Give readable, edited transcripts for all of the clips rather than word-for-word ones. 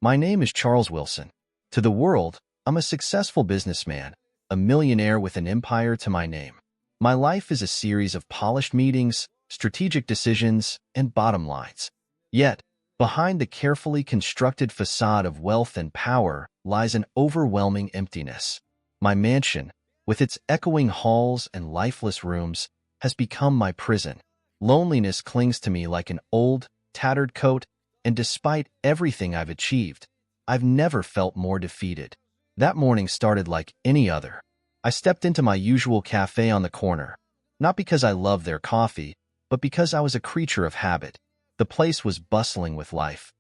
My name is Charles Wilson. To the world, I'm a successful businessman, a millionaire with an empire to my name. My life is a series of polished meetings, strategic decisions, and bottom lines. Yet, behind the carefully constructed facade of wealth and power lies an overwhelming emptiness. My mansion, with its echoing halls and lifeless rooms, has become my prison. Loneliness clings to me like an old, tattered coat, and despite everything I've achieved, I've never felt more defeated. That morning started like any other. I stepped into my usual cafe on the corner, not because I loved their coffee, but because I was a creature of habit. The place was bustling with life.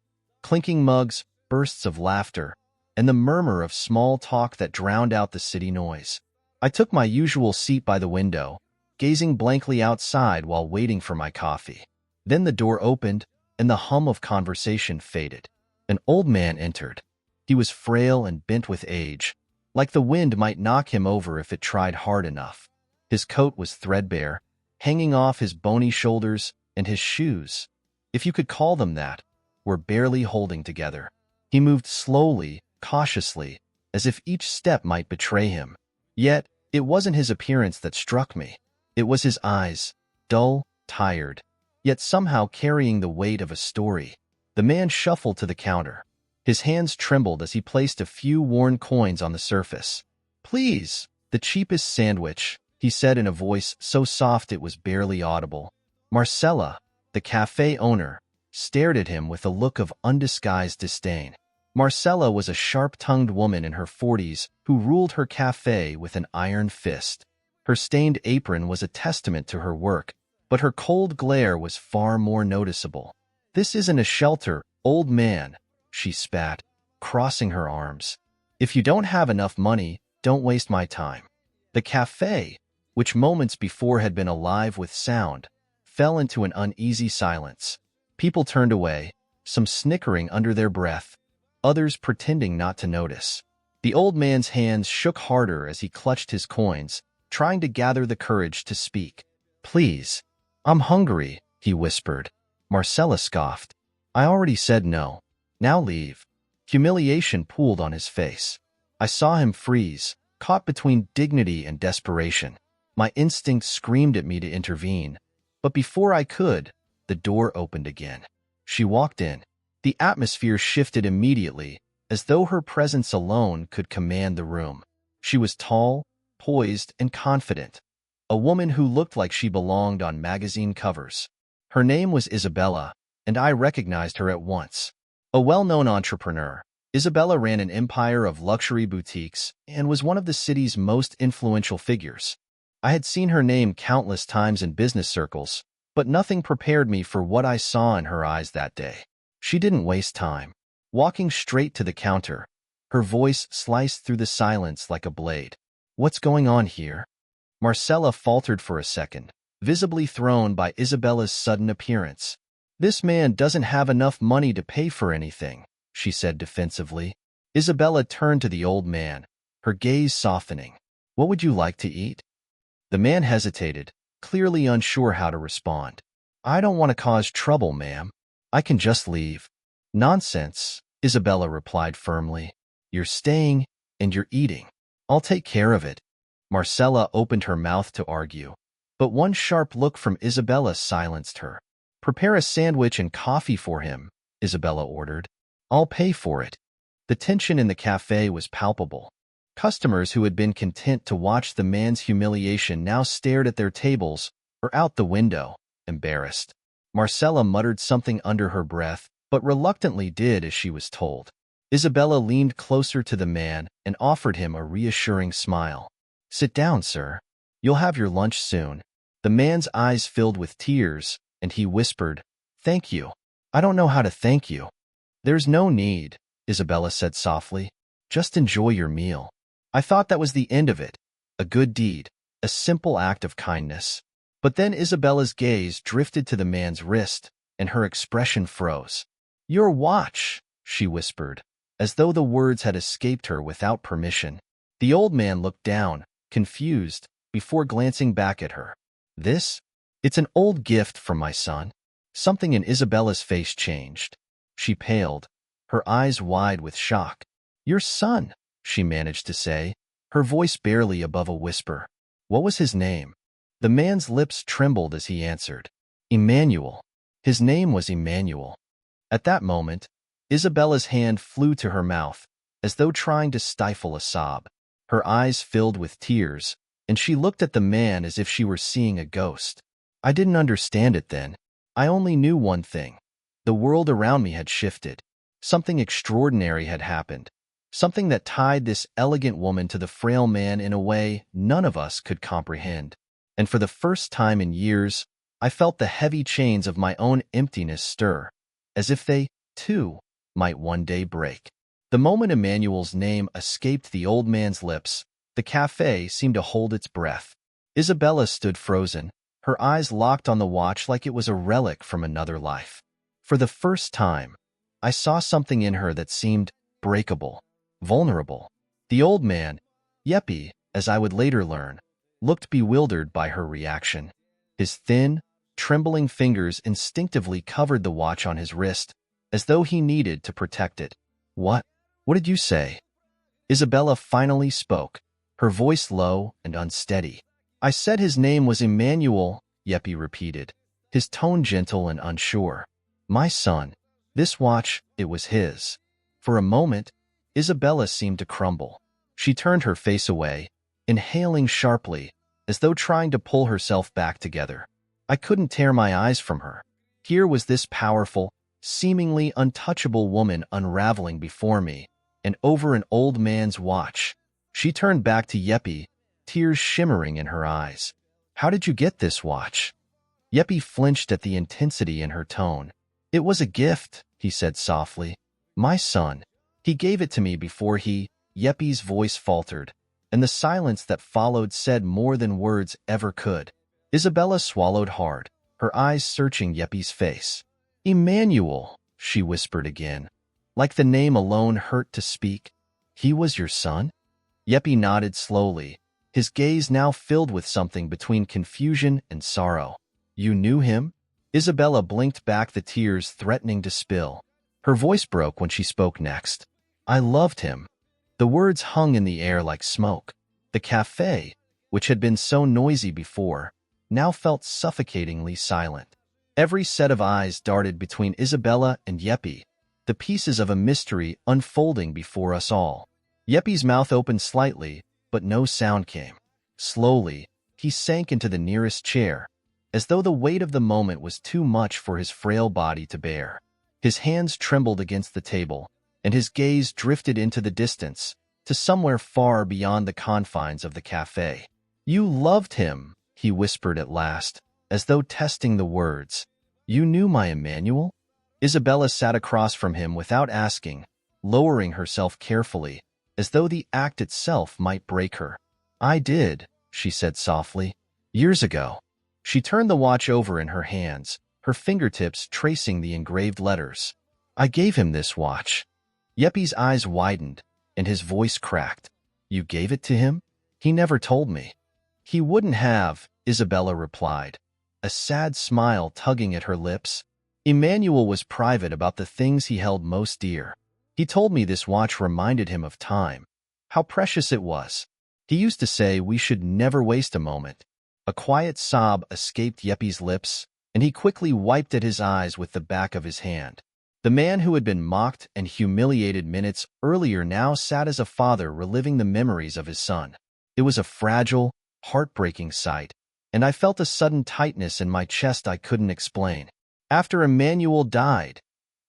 Clinking mugs, bursts of laughter, and the murmur of small talk that drowned out the city noise. I took my usual seat by the window, gazing blankly outside while waiting for my coffee. Then the door opened, and the hum of conversation faded. An old man entered. He was frail and bent with age, like the wind might knock him over if it tried hard enough. His coat was threadbare, hanging off his bony shoulders, and his shoes, if you could call them that, were barely holding together. He moved slowly, cautiously, as if each step might betray him. Yet, it wasn't his appearance that struck me. It was his eyes, dull, tired, yet somehow carrying the weight of a story. The man shuffled to the counter. His hands trembled as he placed a few worn coins on the surface. "Please, the cheapest sandwich," he said in a voice so soft it was barely audible. Marcella, the cafe owner, stared at him with a look of undisguised disdain. Marcella was a sharp-tongued woman in her 40s who ruled her cafe with an iron fist. Her stained apron was a testament to her work, but her cold glare was far more noticeable. "This isn't a shelter, old man," she spat, crossing her arms. "If you don't have enough money, don't waste my time." The cafe, which moments before had been alive with sound, fell into an uneasy silence. People turned away, some snickering under their breath, others pretending not to notice. The old man's hands shook harder as he clutched his coins, trying to gather the courage to speak. "Please, I'm hungry," he whispered. Marcella scoffed. "I already said no. Now leave." Humiliation pooled on his face. I saw him freeze, caught between dignity and desperation. My instinct screamed at me to intervene, but before I could, the door opened again. She walked in. The atmosphere shifted immediately, as though her presence alone could command the room. She was tall, poised, and confident, a woman who looked like she belonged on magazine covers. Her name was Isabella, and I recognized her at once. A well-known entrepreneur, Isabella ran an empire of luxury boutiques and was one of the city's most influential figures. I had seen her name countless times in business circles, but nothing prepared me for what I saw in her eyes that day. She didn't waste time. Walking straight to the counter, her voice sliced through the silence like a blade. "What's going on here?" Marcella faltered for a second, visibly thrown by Isabella's sudden appearance. "This man doesn't have enough money to pay for anything," she said defensively. Isabella turned to the old man, her gaze softening. "What would you like to eat?" The man hesitated, clearly unsure how to respond. "I don't want to cause trouble, ma'am. I can just leave." "Nonsense," Isabella replied firmly. "You're staying, and you're eating. I'll take care of it." Marcella opened her mouth to argue, but one sharp look from Isabella silenced her. "Prepare a sandwich and coffee for him," Isabella ordered. "I'll pay for it." The tension in the cafe was palpable. Customers who had been content to watch the man's humiliation now stared at their tables or out the window, embarrassed. Marcella muttered something under her breath, but reluctantly did as she was told. Isabella leaned closer to the man and offered him a reassuring smile. "Sit down, sir. You'll have your lunch soon." The man's eyes filled with tears, and he whispered, "Thank you. I don't know how to thank you." "There's no need," Isabella said softly. "Just enjoy your meal." I thought that was the end of it, a good deed, a simple act of kindness. But then Isabella's gaze drifted to the man's wrist, and her expression froze. "Your watch," she whispered, as though the words had escaped her without permission. The old man looked down, confused, before glancing back at her. "This? It's an old gift from my son." Something in Isabella's face changed. She paled. her eyes wide with shock. "Your son," she managed to say, her voice barely above a whisper. "What was his name?" The man's lips trembled as he answered. "Emmanuel. His name was Emmanuel." At that moment, Isabella's hand flew to her mouth, as though trying to stifle a sob. Her eyes filled with tears, and she looked at the man as if she were seeing a ghost. I didn't understand it then. I only knew one thing. The world around me had shifted. Something extraordinary had happened. Something that tied this elegant woman to the frail man in a way none of us could comprehend. And for the first time in years, I felt the heavy chains of my own emptiness stir, as if they, too, might one day break. The moment Emmanuel's name escaped the old man's lips, the café seemed to hold its breath. Isabella stood frozen, her eyes locked on the watch like it was a relic from another life. For the first time, I saw something in her that seemed breakable, vulnerable. The old man, Yeppy, as I would later learn, looked bewildered by her reaction. His thin, trembling fingers instinctively covered the watch on his wrist, as though he needed to protect it. What did you say?" Isabella finally spoke, her voice low and unsteady. "I said his name was Emmanuel," Yeppy repeated, his tone gentle and unsure. "My son. This watch, it was his." For a moment, Isabella seemed to crumble. She turned her face away, inhaling sharply, as though trying to pull herself back together. I couldn't tear my eyes from her. Here was this powerful, seemingly untouchable woman unraveling before me, and over an old man's watch. She turned back to Yeppy, tears shimmering in her eyes. "How did you get this watch?" Yeppy flinched at the intensity in her tone. "It was a gift," he said softly. "My son. He gave it to me before he—" Yeppy's voice faltered, and the silence that followed said more than words ever could. Isabella swallowed hard, her eyes searching Yeppy's face. "Emmanuel," she whispered again, like the name alone hurt to speak. "He was your son?" Yeppy nodded slowly, his gaze now filled with something between confusion and sorrow. "You knew him?" Isabella blinked back the tears threatening to spill. Her voice broke when she spoke next. "I loved him." The words hung in the air like smoke. The café, which had been so noisy before, now felt suffocatingly silent. Every set of eyes darted between Isabella and Yeppy, the pieces of a mystery unfolding before us all. Yeppy's mouth opened slightly, but no sound came. Slowly, he sank into the nearest chair, as though the weight of the moment was too much for his frail body to bear. His hands trembled against the table, and his gaze drifted into the distance, to somewhere far beyond the confines of the café. "You loved him," he whispered at last, as though testing the words. "You knew my Emmanuel?" Isabella sat across from him without asking, lowering herself carefully, as though the act itself might break her. "I did," she said softly. "Years ago." She turned the watch over in her hands, her fingertips tracing the engraved letters. "I gave him this watch." Yeppy's eyes widened, and his voice cracked. "You gave it to him?" "He never told me." "He wouldn't have," Isabella replied, a sad smile tugging at her lips. "Emmanuel was private about the things he held most dear. He told me this watch reminded him of time, how precious it was. He used to say we should never waste a moment." A quiet sob escaped Yeppy's lips, and he quickly wiped at his eyes with the back of his hand. The man who had been mocked and humiliated minutes earlier now sat as a father reliving the memories of his son. It was a fragile, heartbreaking sight, and I felt a sudden tightness in my chest I couldn't explain. "After Emmanuel died,"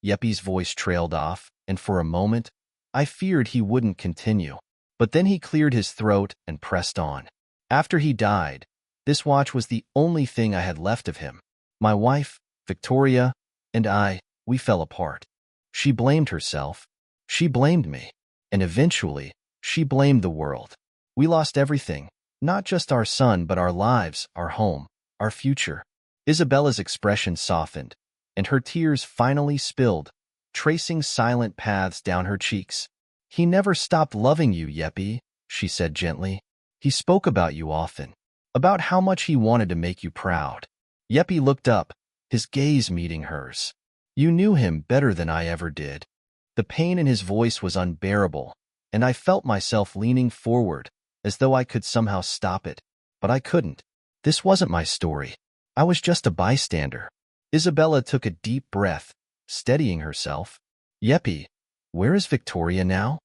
Yeppy's voice trailed off, and for a moment, I feared he wouldn't continue. But then he cleared his throat and pressed on. "After he died, this watch was the only thing I had left of him. My wife, Victoria, and I, we fell apart. She blamed herself. She blamed me. And eventually, she blamed the world. We lost everything, not just our son, but our lives, our home, our future." Isabella's expression softened, and her tears finally spilled, tracing silent paths down her cheeks. "He never stopped loving you, Yeppy," she said gently. "He spoke about you often, about how much he wanted to make you proud." Yeppy looked up, his gaze meeting hers. "You knew him better than I ever did." The pain in his voice was unbearable, and I felt myself leaning forward, as though I could somehow stop it. But I couldn't. This wasn't my story. I was just a bystander. Isabella took a deep breath, steadying herself. Yeppy, where is Victoria now?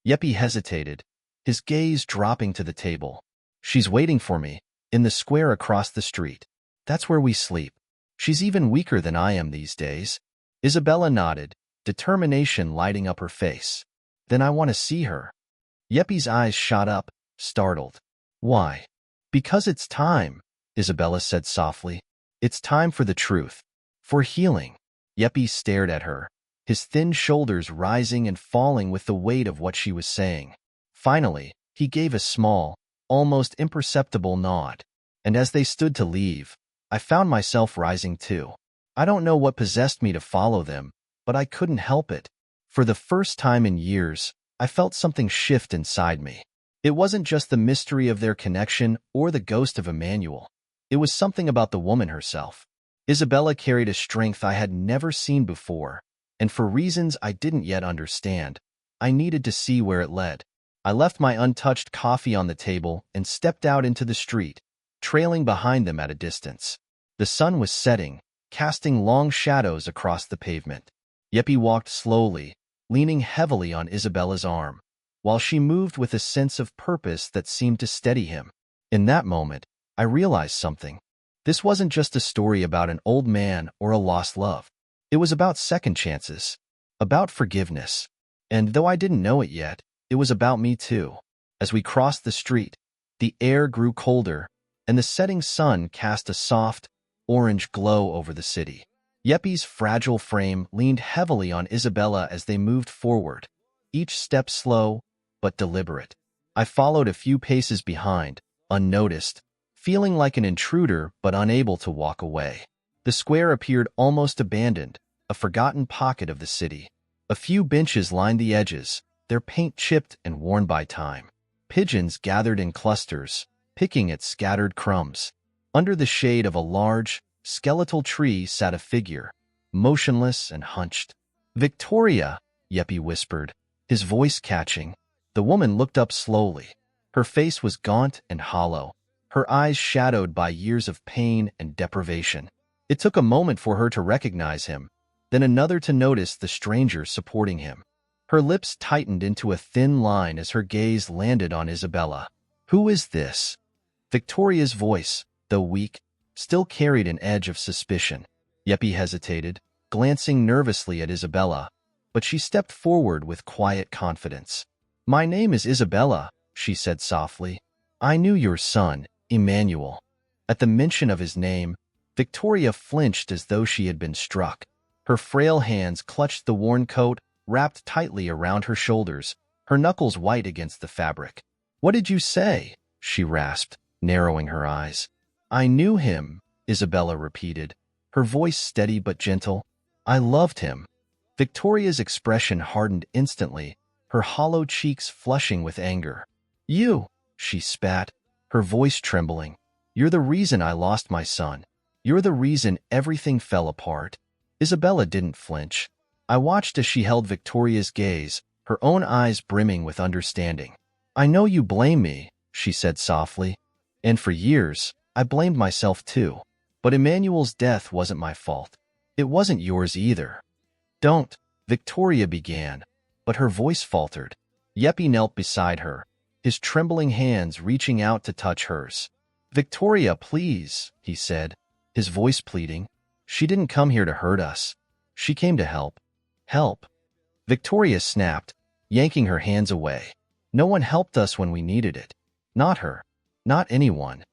Yeppy hesitated, his gaze dropping to the table. She's waiting for me, in the square across the street. That's where we sleep. She's even weaker than I am these days. Isabella nodded, determination lighting up her face. Then I want to see her. Yeppy's eyes shot up, startled. Why? Because it's time, Isabella said softly. It's time for the truth. For healing. Yeppy stared at her, his thin shoulders rising and falling with the weight of what she was saying. Finally, he gave a small, almost imperceptible nod. And as they stood to leave, I found myself rising too. I don't know what possessed me to follow them, but I couldn't help it. For the first time in years, I felt something shift inside me. It wasn't just the mystery of their connection or the ghost of Emmanuel. It was something about the woman herself. Isabella carried a strength I had never seen before, and for reasons I didn't yet understand, I needed to see where it led. I left my untouched coffee on the table and stepped out into the street, trailing behind them at a distance. The sun was setting, casting long shadows across the pavement. Yeppy walked slowly, leaning heavily on Isabella's arm, while she moved with a sense of purpose that seemed to steady him. In that moment, I realized something. This wasn't just a story about an old man or a lost love. It was about second chances, about forgiveness. And though I didn't know it yet, it was about me too. As we crossed the street, the air grew colder, and the setting sun cast a soft, orange glow over the city. Yeppy's fragile frame leaned heavily on Isabella as they moved forward, each step slow but deliberate. I followed a few paces behind, unnoticed, feeling like an intruder but unable to walk away. The square appeared almost abandoned, a forgotten pocket of the city. A few benches lined the edges, their paint chipped and worn by time. Pigeons gathered in clusters, picking at scattered crumbs. Under the shade of a large, skeletal tree sat a figure, motionless and hunched. "Victoria," Yeppy whispered, his voice catching. The woman looked up slowly. Her face was gaunt and hollow, her eyes shadowed by years of pain and deprivation. It took a moment for her to recognize him, then another to notice the stranger supporting him. Her lips tightened into a thin line as her gaze landed on Isabella. "Who is this?" Victoria's voice, though weak, still carried an edge of suspicion. Yeppy hesitated, glancing nervously at Isabella, but she stepped forward with quiet confidence. "My name is Isabella," she said softly. "I knew your son, Emmanuel." At the mention of his name, Victoria flinched as though she had been struck. Her frail hands clutched the worn coat, wrapped tightly around her shoulders, her knuckles white against the fabric. "What did you say?" she rasped, narrowing her eyes. "I knew him," Isabella repeated, her voice steady but gentle. "I loved him." Victoria's expression hardened instantly, her hollow cheeks flushing with anger. "You," she spat, her voice trembling. "You're the reason I lost my son. You're the reason everything fell apart." Isabella didn't flinch. I watched as she held Victoria's gaze, her own eyes brimming with understanding. "I know you blame me," she said softly. "And for years, I blamed myself too. But Emmanuel's death wasn't my fault. It wasn't yours either." "Don't," Victoria began, but her voice faltered. Yeppy knelt beside her, his trembling hands reaching out to touch hers. "Victoria, please," he said, his voice pleading. "She didn't come here to hurt us. She came to help." "Help?" Victoria snapped, yanking her hands away. "No one helped us when we needed it. Not her. Not anyone."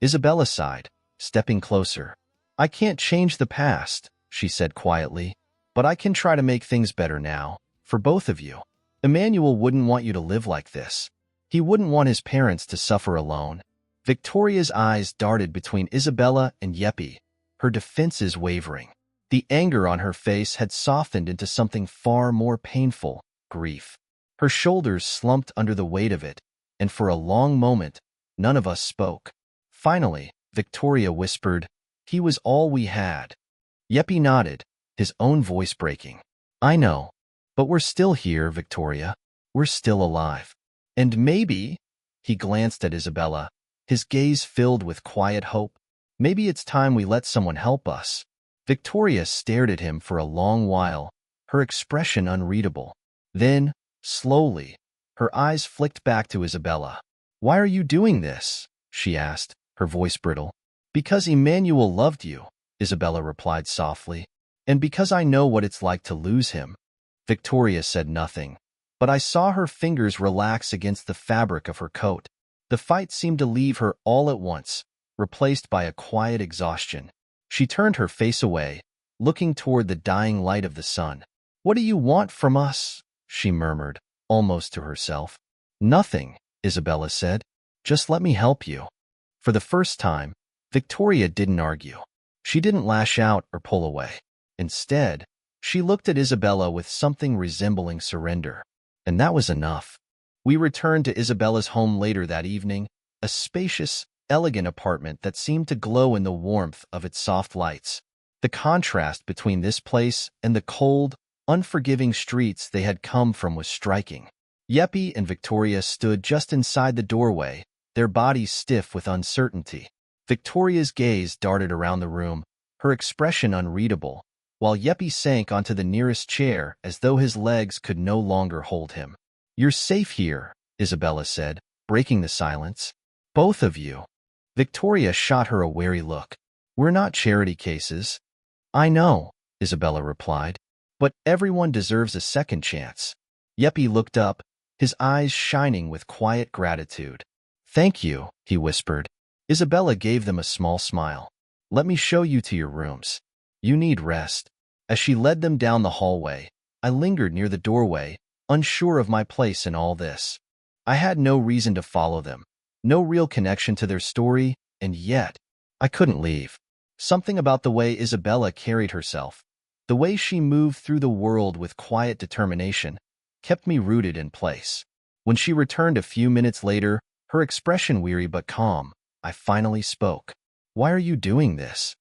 Isabella sighed, stepping closer. "I can't change the past," she said quietly, "but I can try to make things better now, for both of you. Emmanuel wouldn't want you to live like this. He wouldn't want his parents to suffer alone." Victoria's eyes darted between Isabella and Yeppy, her defenses wavering. The anger on her face had softened into something far more painful, grief. Her shoulders slumped under the weight of it, and for a long moment, none of us spoke. Finally, Victoria whispered, "He was all we had." Yeppy nodded, his own voice breaking. "I know." But we're still here, Victoria. We're still alive. And maybe, he glanced at Isabella, his gaze filled with quiet hope, maybe it's time we let someone help us. Victoria stared at him for a long while, her expression unreadable. Then, slowly, her eyes flicked back to Isabella. Why are you doing this? She asked, her voice brittle. Because Emmanuel loved you, Isabella replied softly. And because I know what it's like to lose him. Victoria said nothing, but I saw her fingers relax against the fabric of her coat. The fight seemed to leave her all at once, replaced by a quiet exhaustion. She turned her face away, looking toward the dying light of the sun. What do you want from us? She murmured, almost to herself. Nothing, Isabella said. Just let me help you. For the first time, Victoria didn't argue. She didn't lash out or pull away. Instead, she looked at Isabella with something resembling surrender. And that was enough. We returned to Isabella's home later that evening, a spacious, elegant apartment that seemed to glow in the warmth of its soft lights. The contrast between this place and the cold, unforgiving streets they had come from was striking. Yeppy and Victoria stood just inside the doorway, their bodies stiff with uncertainty. Victoria's gaze darted around the room, her expression unreadable, while Yeppy sank onto the nearest chair as though his legs could no longer hold him. You're safe here, Isabella said, breaking the silence. Both of you. Victoria shot her a wary look. We're not charity cases. I know, Isabella replied. But everyone deserves a second chance. Yeppy looked up, his eyes shining with quiet gratitude. Thank you, he whispered. Isabella gave them a small smile. Let me show you to your rooms. You need rest. As she led them down the hallway, I lingered near the doorway, unsure of my place in all this. I had no reason to follow them, no real connection to their story, and yet, I couldn't leave. Something about the way Isabella carried herself, the way she moved through the world with quiet determination, kept me rooted in place. When she returned a few minutes later, her expression weary but calm, I finally spoke. Why are you doing this?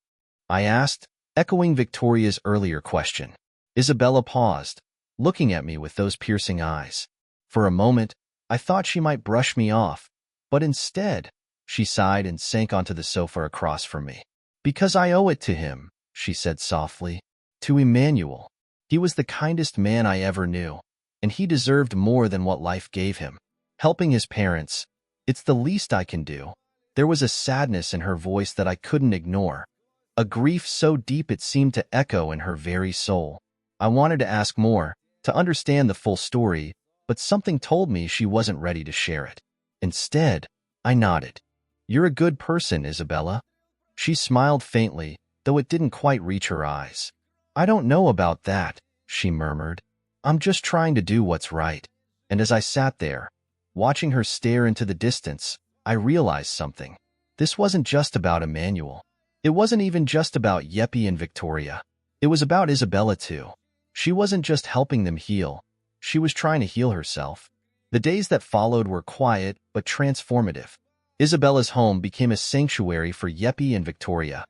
I asked, echoing Victoria's earlier question. Isabella paused, looking at me with those piercing eyes. For a moment, I thought she might brush me off, but instead, she sighed and sank onto the sofa across from me. Because I owe it to him, she said softly. To Emmanuel. He was the kindest man I ever knew, and he deserved more than what life gave him. Helping his parents, it's the least I can do. There was a sadness in her voice that I couldn't ignore, a grief so deep it seemed to echo in her very soul. I wanted to ask more, to understand the full story, but something told me she wasn't ready to share it. Instead, I nodded. You're a good person, Isabella. She smiled faintly, though it didn't quite reach her eyes. I don't know about that, she murmured. I'm just trying to do what's right. And as I sat there, watching her stare into the distance, I realized something. This wasn't just about Emmanuel. It wasn't even just about Yeppy and Victoria. It was about Isabella too. She wasn't just helping them heal. She was trying to heal herself. The days that followed were quiet but transformative. Isabella's home became a sanctuary for Yeppy and Victoria,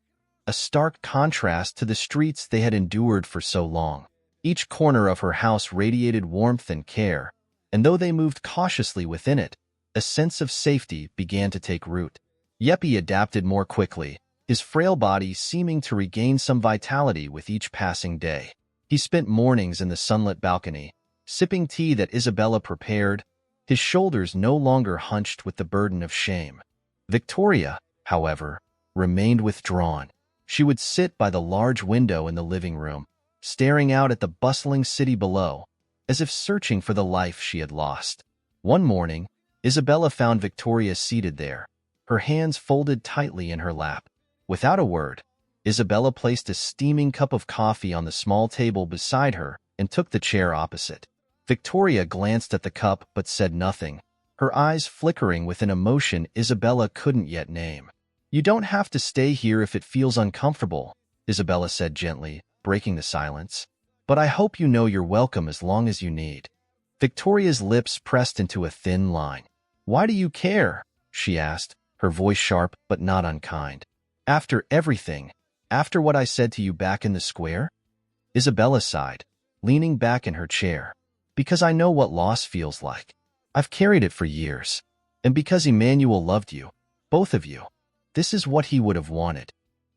a stark contrast to the streets they had endured for so long. Each corner of her house radiated warmth and care, and though they moved cautiously within it, a sense of safety began to take root. Yeppy adapted more quickly, his frail body seeming to regain some vitality with each passing day. He spent mornings in the sunlit balcony, sipping tea that Isabella prepared, his shoulders no longer hunched with the burden of shame. Victoria, however, remained withdrawn. She would sit by the large window in the living room, staring out at the bustling city below, as if searching for the life she had lost. One morning, Isabella found Victoria seated there, her hands folded tightly in her lap. Without a word, Isabella placed a steaming cup of coffee on the small table beside her and took the chair opposite. Victoria glanced at the cup but said nothing, her eyes flickering with an emotion Isabella couldn't yet name. You don't have to stay here if it feels uncomfortable, Isabella said gently, breaking the silence. But I hope you know you're welcome as long as you need. Victoria's lips pressed into a thin line. Why do you care? She asked, her voice sharp but not unkind. After everything, after what I said to you back in the square? Isabella sighed, leaning back in her chair. Because I know what loss feels like. I've carried it for years. And because Emmanuel loved you, both of you, this is what he would have wanted.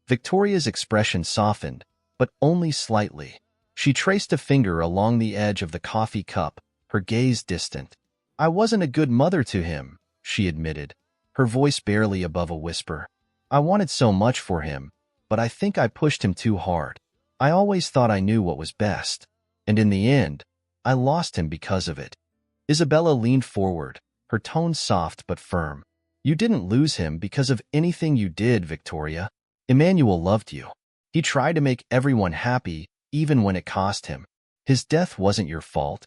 Victoria's expression softened, but only slightly. She traced a finger along the edge of the coffee cup, her gaze distant. I wasn't a good mother to him, she admitted, her voice barely above a whisper. I wanted so much for him, but I think I pushed him too hard. I always thought I knew what was best, and in the end, I lost him because of it. Isabella leaned forward, her tone soft but firm. You didn't lose him because of anything you did, Victoria. Emmanuel loved you. He tried to make everyone happy, even when it cost him. His death wasn't your fault.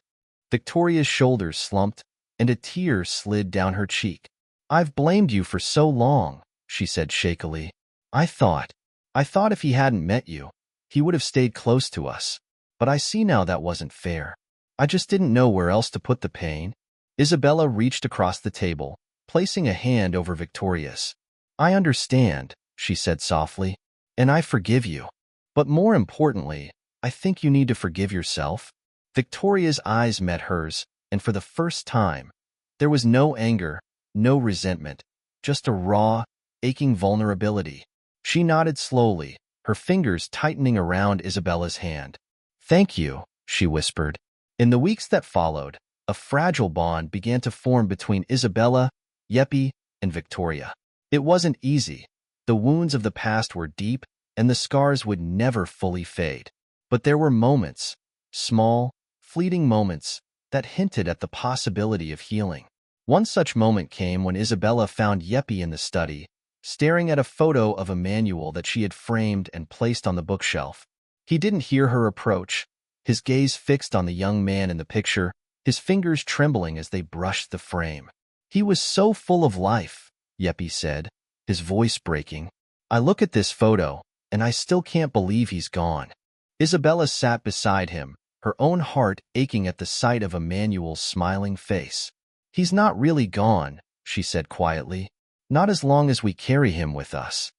Victoria's shoulders slumped, and a tear slid down her cheek. I've blamed you for so long, she said shakily. I thought if he hadn't met you, he would have stayed close to us. But I see now that wasn't fair. I just didn't know where else to put the pain. Isabella reached across the table, placing a hand over Victoria's. I understand, she said softly, and I forgive you. But more importantly, I think you need to forgive yourself. Victoria's eyes met hers, and for the first time, there was no anger, no resentment, just a raw, aching vulnerability. She nodded slowly, her fingers tightening around Isabella's hand. Thank you, she whispered. In the weeks that followed, a fragile bond began to form between Isabella, Jeppe, and Victoria. It wasn't easy. The wounds of the past were deep, and the scars would never fully fade. But there were moments, small, fleeting moments, that hinted at the possibility of healing. One such moment came when Isabella found Jeppe in the study, staring at a photo of Emmanuel that she had framed and placed on the bookshelf. He didn't hear her approach, his gaze fixed on the young man in the picture, his fingers trembling as they brushed the frame. He was so full of life, Jeppe said, his voice breaking. I look at this photo, and I still can't believe he's gone. Isabella sat beside him, her own heart aching at the sight of Emmanuel's smiling face. He's not really gone, she said quietly. Not as long as we carry him with us.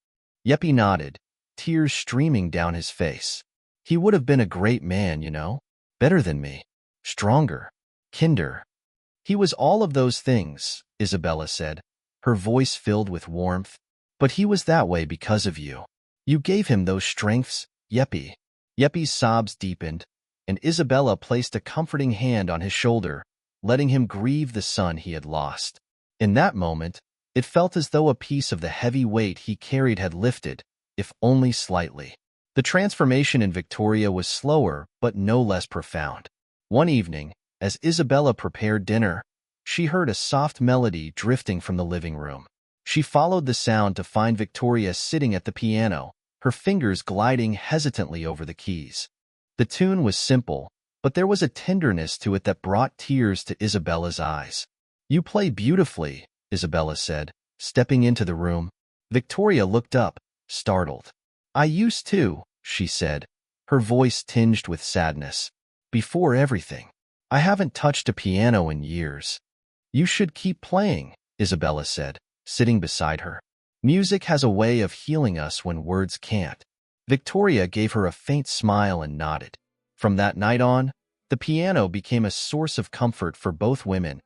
Jeppe nodded, tears streaming down his face. He would have been a great man, you know. Better than me. Stronger. Kinder. He was all of those things, Isabella said, her voice filled with warmth. But he was that way because of you. You gave him those strengths, Jeppe. Jeppe's sobs deepened, and Isabella placed a comforting hand on his shoulder, letting him grieve the son he had lost. In that moment, it felt as though a piece of the heavy weight he carried had lifted, if only slightly. The transformation in Victoria was slower, but no less profound. One evening, as Isabella prepared dinner, she heard a soft melody drifting from the living room. She followed the sound to find Victoria sitting at the piano, her fingers gliding hesitantly over the keys. The tune was simple, but there was a tenderness to it that brought tears to Isabella's eyes. You play beautifully, Isabella said, stepping into the room. Victoria looked up, startled. I used to, she said, her voice tinged with sadness. Before everything. I haven't touched a piano in years. You should keep playing, Isabella said, sitting beside her. Music has a way of healing us when words can't. Victoria gave her a faint smile and nodded. From that night on, the piano became a source of comfort for both women,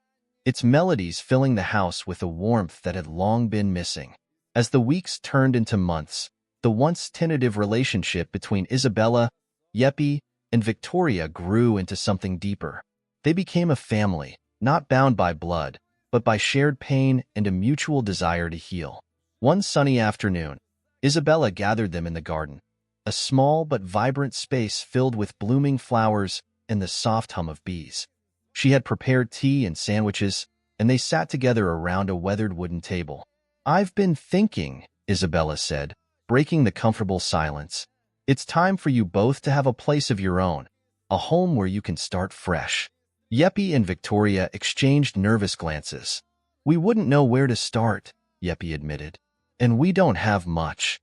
its melodies filling the house with a warmth that had long been missing. As the weeks turned into months, the once tentative relationship between Isabella, Jeppe, and Victoria grew into something deeper. They became a family, not bound by blood, but by shared pain and a mutual desire to heal. One sunny afternoon, Isabella gathered them in the garden, a small but vibrant space filled with blooming flowers and the soft hum of bees. She had prepared tea and sandwiches, and they sat together around a weathered wooden table. I've been thinking, Isabella said, breaking the comfortable silence. It's time for you both to have a place of your own, a home where you can start fresh. Jeppe and Victoria exchanged nervous glances. We wouldn't know where to start, Jeppe admitted. And we don't have much.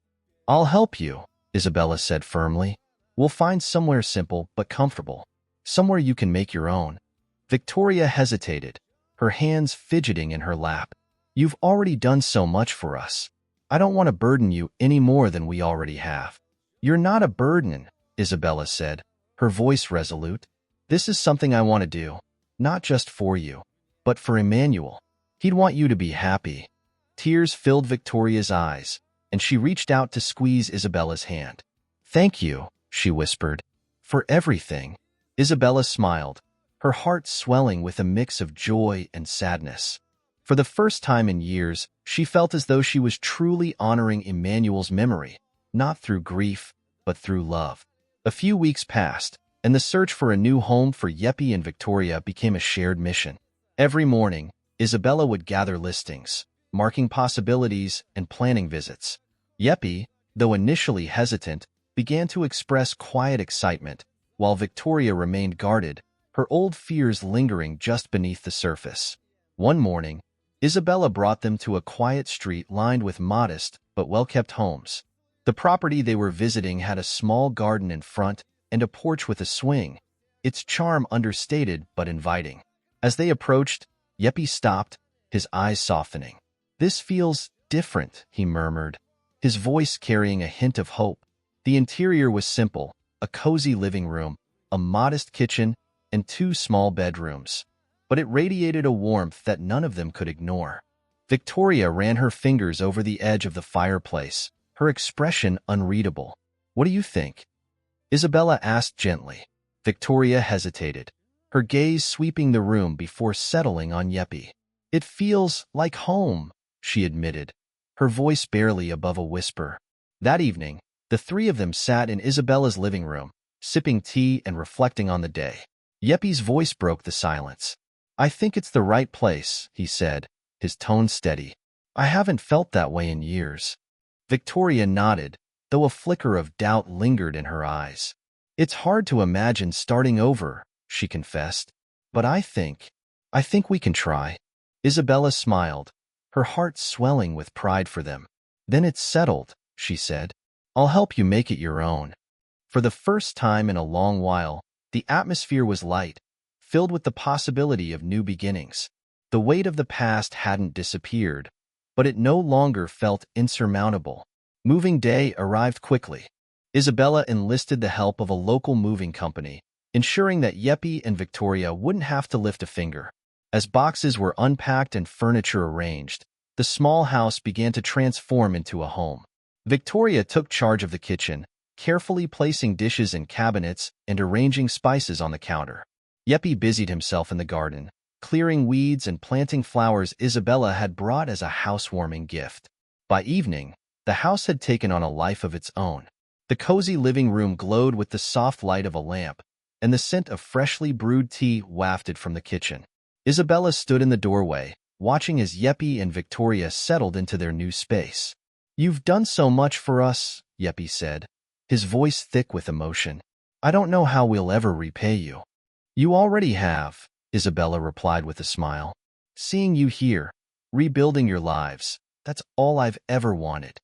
I'll help you, Isabella said firmly. We'll find somewhere simple but comfortable, somewhere you can make your own. Victoria hesitated, her hands fidgeting in her lap. You've already done so much for us. I don't want to burden you any more than we already have. You're not a burden, Isabella said, her voice resolute. This is something I want to do, not just for you, but for Emmanuel. He'd want you to be happy." Tears filled Victoria's eyes, and she reached out to squeeze Isabella's hand. "Thank you," she whispered, "for everything." Isabella smiled, her heart swelling with a mix of joy and sadness. For the first time in years, she felt as though she was truly honoring Emmanuel's memory, not through grief, but through love. A few weeks passed, and the search for a new home for Yeppy and Victoria became a shared mission. Every morning, Isabella would gather listings, marking possibilities and planning visits. Yeppy, though initially hesitant, began to express quiet excitement, while Victoria remained guarded, her old fears lingering just beneath the surface. One morning, Isabella brought them to a quiet street lined with modest but well-kept homes. The property they were visiting had a small garden in front and a porch with a swing, its charm understated but inviting. As they approached, Yeppy stopped, his eyes softening. "This feels different," he murmured, his voice carrying a hint of hope. The interior was simple, a cozy living room, a modest kitchen, and 2 small bedrooms. But it radiated a warmth that none of them could ignore. Victoria ran her fingers over the edge of the fireplace, her expression unreadable. "What do you think?" Isabella asked gently. Victoria hesitated, her gaze sweeping the room before settling on Yeppy. "It feels like home," she admitted, her voice barely above a whisper. That evening, the 3 of them sat in Isabella's living room, sipping tea and reflecting on the day. Yeppy's voice broke the silence. "I think it's the right place," he said, his tone steady. "I haven't felt that way in years." Victoria nodded, though a flicker of doubt lingered in her eyes. "It's hard to imagine starting over," she confessed. "But I think we can try." Isabella smiled, her heart swelling with pride for them. "Then it's settled," she said. "I'll help you make it your own." For the first time in a long while, the atmosphere was light, filled with the possibility of new beginnings. The weight of the past hadn't disappeared, but it no longer felt insurmountable. Moving day arrived quickly. Isabella enlisted the help of a local moving company, ensuring that Yeppy and Victoria wouldn't have to lift a finger. As boxes were unpacked and furniture arranged, the small house began to transform into a home. Victoria took charge of the kitchen, carefully placing dishes in cabinets and arranging spices on the counter. Yeppy busied himself in the garden, clearing weeds and planting flowers Isabella had brought as a housewarming gift. By evening, the house had taken on a life of its own. The cozy living room glowed with the soft light of a lamp, and the scent of freshly brewed tea wafted from the kitchen. Isabella stood in the doorway, watching as Yeppy and Victoria settled into their new space. "You've done so much for us," Yeppy said, his voice thick with emotion. "I don't know how we'll ever repay you." "You already have," Isabella replied with a smile. "Seeing you here, rebuilding your lives, that's all I've ever wanted."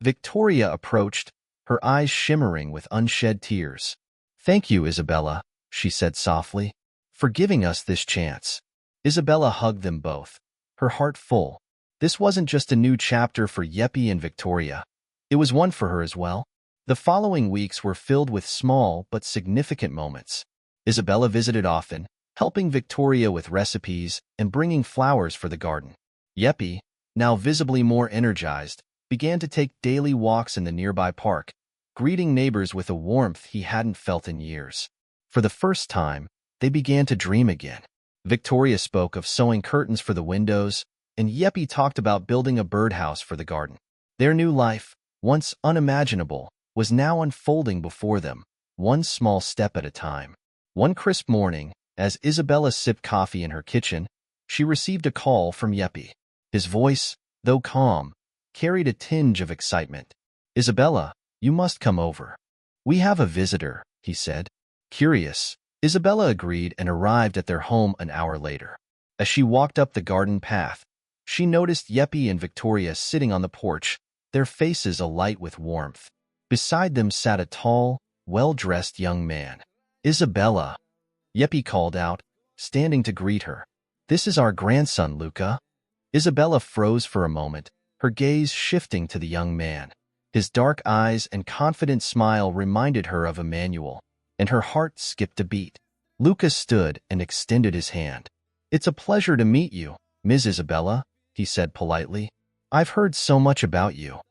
Victoria approached, her eyes shimmering with unshed tears. "Thank you, Isabella," she said softly, "for giving us this chance." Isabella hugged them both, her heart full. This wasn't just a new chapter for Yeppy and Victoria. It was one for her as well. The following weeks were filled with small but significant moments. Isabella visited often, helping Victoria with recipes and bringing flowers for the garden. Yeppy, now visibly more energized, began to take daily walks in the nearby park, greeting neighbors with a warmth he hadn't felt in years. For the first time, they began to dream again. Victoria spoke of sewing curtains for the windows, and Yeppy talked about building a birdhouse for the garden. Their new life, once unimaginable, was now unfolding before them, one small step at a time. One crisp morning, as Isabella sipped coffee in her kitchen, she received a call from Yeppy. His voice, though calm, carried a tinge of excitement. "Isabella, you must come over." "We have a visitor," he said. Curious, Isabella agreed and arrived at their home an hour later. As she walked up the garden path, she noticed Yeppy and Victoria sitting on the porch, their faces alight with warmth. Beside them sat a tall, well-dressed young man. "Isabella," Yeppy called out, standing to greet her. "This is our grandson, Luca." Isabella froze for a moment, her gaze shifting to the young man. His dark eyes and confident smile reminded her of Emmanuel, and her heart skipped a beat. Lucas stood and extended his hand. "It's a pleasure to meet you, Ms. Isabella," he said politely. "I've heard so much about you."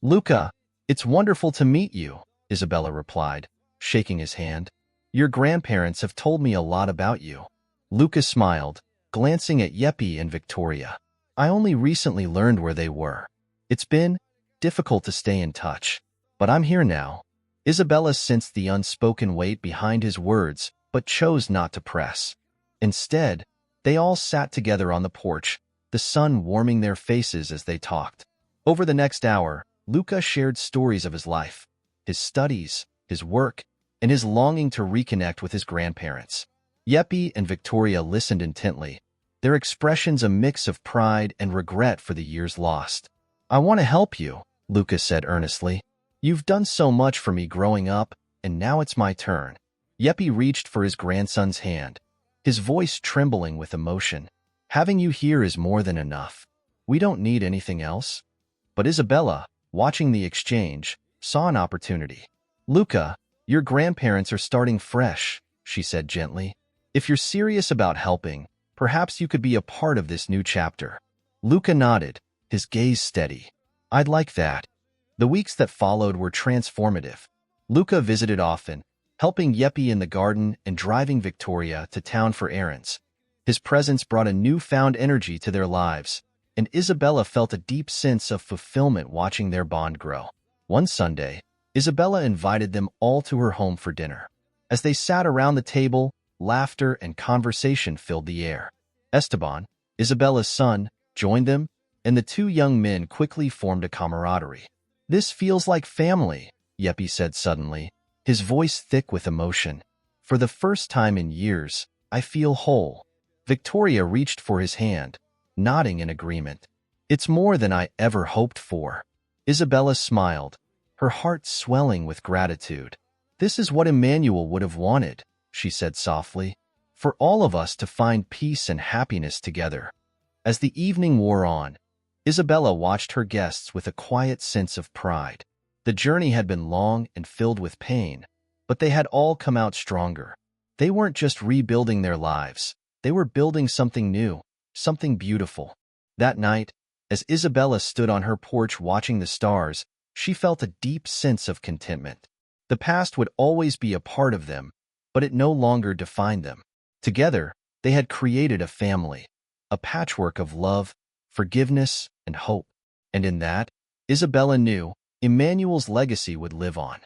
"Luca, it's wonderful to meet you," Isabella replied, shaking his hand. "Your grandparents have told me a lot about you." Lucas smiled, glancing at Yeppy and Victoria. "I only recently learned where they were. It's been difficult to stay in touch, but I'm here now." Isabella sensed the unspoken weight behind his words, but chose not to press. Instead, they all sat together on the porch, the sun warming their faces as they talked. Over the next hour, Luca shared stories of his life, his studies, his work, and his longing to reconnect with his grandparents. Yeppy and Victoria listened intently, their expressions a mix of pride and regret for the years lost. "I want to help you," Luca said earnestly. "You've done so much for me growing up, and now it's my turn." Yeppy reached for his grandson's hand, his voice trembling with emotion. "Having you here is more than enough. We don't need anything else." But Isabella, watching the exchange, saw an opportunity. "Luca, your grandparents are starting fresh," she said gently. "If you're serious about helping, perhaps you could be a part of this new chapter." Luca nodded, his gaze steady. "I'd like that." The weeks that followed were transformative. Luca visited often, helping Yeppy in the garden and driving Victoria to town for errands. His presence brought a newfound energy to their lives, and Isabella felt a deep sense of fulfillment watching their bond grow. One Sunday, Isabella invited them all to her home for dinner. As they sat around the table, laughter and conversation filled the air. Esteban, Isabella's son, joined them, and the two young men quickly formed a camaraderie. "This feels like family," Yeppy said suddenly, his voice thick with emotion. "For the first time in years, I feel whole." Victoria reached for his hand, nodding in agreement. "It's more than I ever hoped for." Isabella smiled, her heart swelling with gratitude. "This is what Emmanuel would have wanted," she said softly, "for all of us to find peace and happiness together." As the evening wore on, Isabella watched her guests with a quiet sense of pride. The journey had been long and filled with pain, but they had all come out stronger. They weren't just rebuilding their lives, they were building something new, something beautiful. That night, as Isabella stood on her porch watching the stars, she felt a deep sense of contentment. The past would always be a part of them, but it no longer defined them. Together, they had created a family, a patchwork of love, forgiveness, and hope. And in that, Isabella knew Emmanuel's legacy would live on.